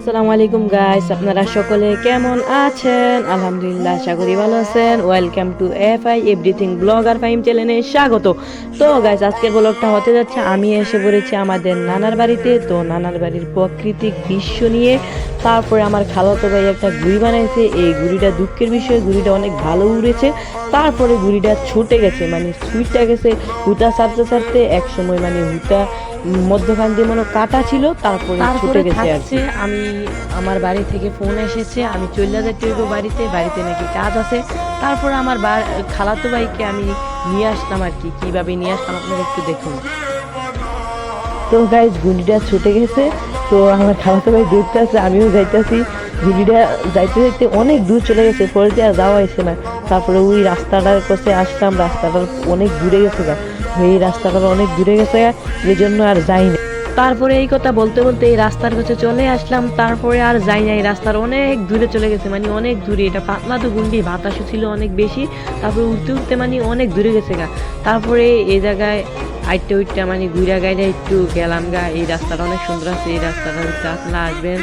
আসসালামু আলাইকুম গাইস, আপনারা সকলে কেমন আছেন? আলহামদুলিল্লাহ, আশা করি ভালো আছেন। Welcome to FI everything blogger Fahim চ্যানেলে স্বাগত। তো গাইস, আজকের ব্লগটা হতে যাচ্ছে আমি এসে পড়েছি আমাদের নানার বাড়িতে। তো নানার বাড়ির প্রাকৃতিক দৃশ্য নিয়ে। তারপরে আমার খালাতো ভাই একটা ঘুড়ি বানাইছে। এই ঘুড়িটা দুঃখের বিষয়, ঘুড়িটা অনেক ভালো উড়েছে। তারপরে ঘুড়িটা ছুটে গেছে, মানে সুইটটা গেছে হুটা ছাড়তে ছাড়তে। এক সময় মানে হুটা মধ্যখান দিয়ে মনে কাটা ছিল, তারপরে ছুটে গেছে আর কি। আমি আমার বাড়ি থেকে ফোন এসেছে, আমি চলে যেতে হইব বাড়িতে, বাড়িতে নাকি কাজ আছে। তারপর আমার খালাতো ভাইকে আমি নিয়ে আসলাম আর কি। কিভাবে নিয়ে আসলাম আপনারা একটু দেখুন। তো গাইজ, গুলিটা ছুটে গেছে। তো আমার খালাতো ভাই দেখতে আছে, আমিও যাইতেছি। গুলিটা যাইতে যাইতে অনেক দূর চলে গেছে, পরে দিয়ে আর যাওয়া হয়েছে না। তারপরে ওই রাস্তাটার কাছে আসলাম, রাস্তাটা অনেক দূরে গেছে গা, এই রাস্তাটা অনেক দূরে গেছে গা, এই জন্য আর যাইনি। তারপরে এই কথা বলতে বলতে এই রাস্তার কাছে চলে আসলাম। তারপরে আর যাই না, এই রাস্তার অনেক দূরে চলে গেছে, মানে অনেক দূরে। এটা পাতলা তো গুন্ডি, বাতাসও ছিল অনেক বেশি। তারপরে উঠতে উঠতে মানে অনেক দূরে গেছে গা। তারপরে এই জায়গায় আইটটা উইটটা মানে ঘুরা গাইলে একটু গেলাম গা। এই রাস্তাটা অনেক সুন্দর আছে, এই রাস্তাটা হচ্ছে আপনারা আসবেন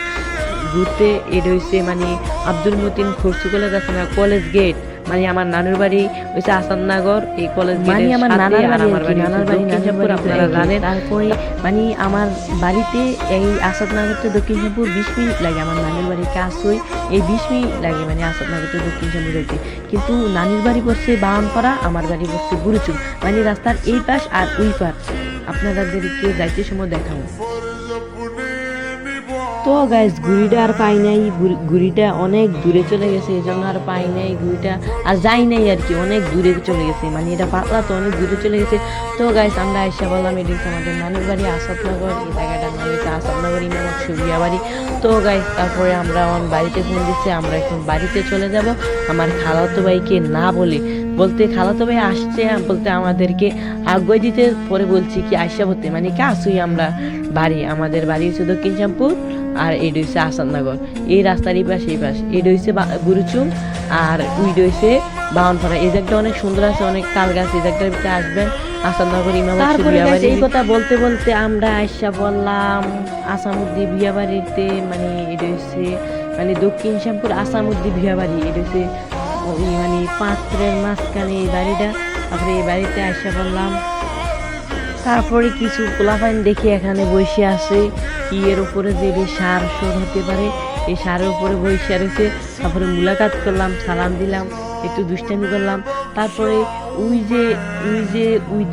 ঘুরতে। এটা হচ্ছে মানে আব্দুল মতিন খরচু কলেজ আছে না, কলেজ গেট। মানে আমার নানুর বাড়ি হচ্ছে আসাদনগর, এই কলেজ মানে আমার নানার বাড়ি, আমার বাড়ি নানার বাড়ি নাজিমপুর, আপনারা জানেন। তারপরে মানে আমার বাড়িতে এই আসাদনগর থেকে দক্ষিণপুর 20 মিনিট লাগে। আমার নানুর বাড়ি কাছই, এই 20 মিনিট লাগে মানে আসাদনগর থেকে দক্ষিণপুর যেতে। কিন্তু নানির বাড়ি পড়ছে বামপাড়া, আমার বাড়ি পড়ছে বুড়ুচুর, মানে রাস্তার এই পাশ আর ওই পাশ। আপনাদেরকে যাইতে সময় দেখাবো। তো গাইস, ঘুড়িটা আর পাই নাই, ঘুড়িটা অনেক দূরে চলে গেছে, এই জন্য আর পাই নাই ঘুড়িটা, আর যাই নাই আর কি, অনেক দূরে চলে গেছে। মানে এটা পাতলা তো অনেক দূরে চলে গেছে। তো গাইস, আমরা আইসা বললাম এটা হচ্ছে আমাদের নানুর বাড়ি আসাদনগর, এই জায়গাটার নাম হচ্ছে আসাদনগর ইমামত সুবিয়া বাড়ি। তো গাইস, তারপরে আমরা আমার বাড়িতে ফোন দিচ্ছি, আমরা এখন বাড়িতে চলে যাব। আমার খালাতো ভাইকে না বলতে খালাতো ভাই আসছে বলতে আমাদেরকে আগ্রহ দিতে, পরে বলছি কি আইসা বলতে মানে কাছুই আমরা বাড়ি, আমাদের বাড়ি হচ্ছে দক্ষিণ শ্যামপুর, আর এটা হচ্ছে আসাদনগর। এই রাস্তার এই পাশ এই পাশ, এটা হচ্ছে বুড়ুচুম, আর উইটা হচ্ছে বাউনপাড়া। এই জায়গাটা অনেক সুন্দর আছে, অনেক তাল গাছ, এই জায়গাটার ভিতরে আসবেন আসাদনগর ইমামত সুবিয়া বাড়ি। এই কথা বলতে বলতে আমরা আইসা বললাম আসামুদ্দি বিয়া বাড়িতে, মানে এটা হচ্ছে মানে দক্ষিণ শ্যামপুর আসামুদ্দি বিয়া বাড়ি। এটা হচ্ছে মানে পাত্রের মাঝখানে এই বাড়িটা। তারপরে এই বাড়িতে আইসা বললাম। তারপরে কিছু পোলাপাইন দেখি এখানে বসে আছে, কি এর উপরে যে সার সোর হতে পারে, এই সারের উপরে বসে রয়েছে। তারপরে মুলাকাত করলাম, সালাম দিলাম, একটু দুষ্টামি করলাম। তারপরে ওই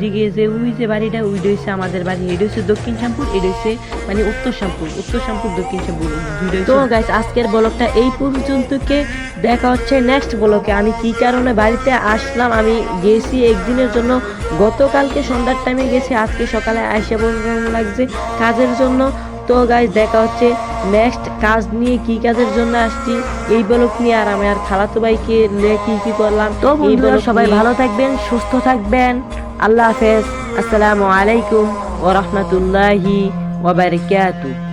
দিকে যে বাড়িটা, ওইটা হচ্ছে আমাদের বাড়ি। এটা হচ্ছে দক্ষিণ শ্যামপুর, এটা হচ্ছে মানে উত্তর শ্যামপুর দক্ষিণ শ্যামপুর। তো গাইস, আজকের ব্লগটা এই পর্যন্তকে, দেখা হচ্ছে নেক্সট ব্লগে। আমি কি কারণে বাড়িতে আসলাম, আমি গেছি একদিনের জন্য, গতকালকে সন্ধ্যার টাইমে গেছি, আজকে সকালে আইসা লাগছে কাজের জন্য। তো গাইস, দেখা হচ্ছে নেক্সট কাজ নিয়ে, কি কাজের জন্য আসছি এই ব্লগ নিয়ে, আর আমি আর খালাতো ভাইকে কি করলাম। তো বন্ধুরা, সবাই ভালো থাকবেন, সুস্থ থাকবেন। আল্লাহ হাফেজ, আসসালামু আলাইকুম ওয়া রাহমাতুল্লাহি ওয়া বারাকাতুহু।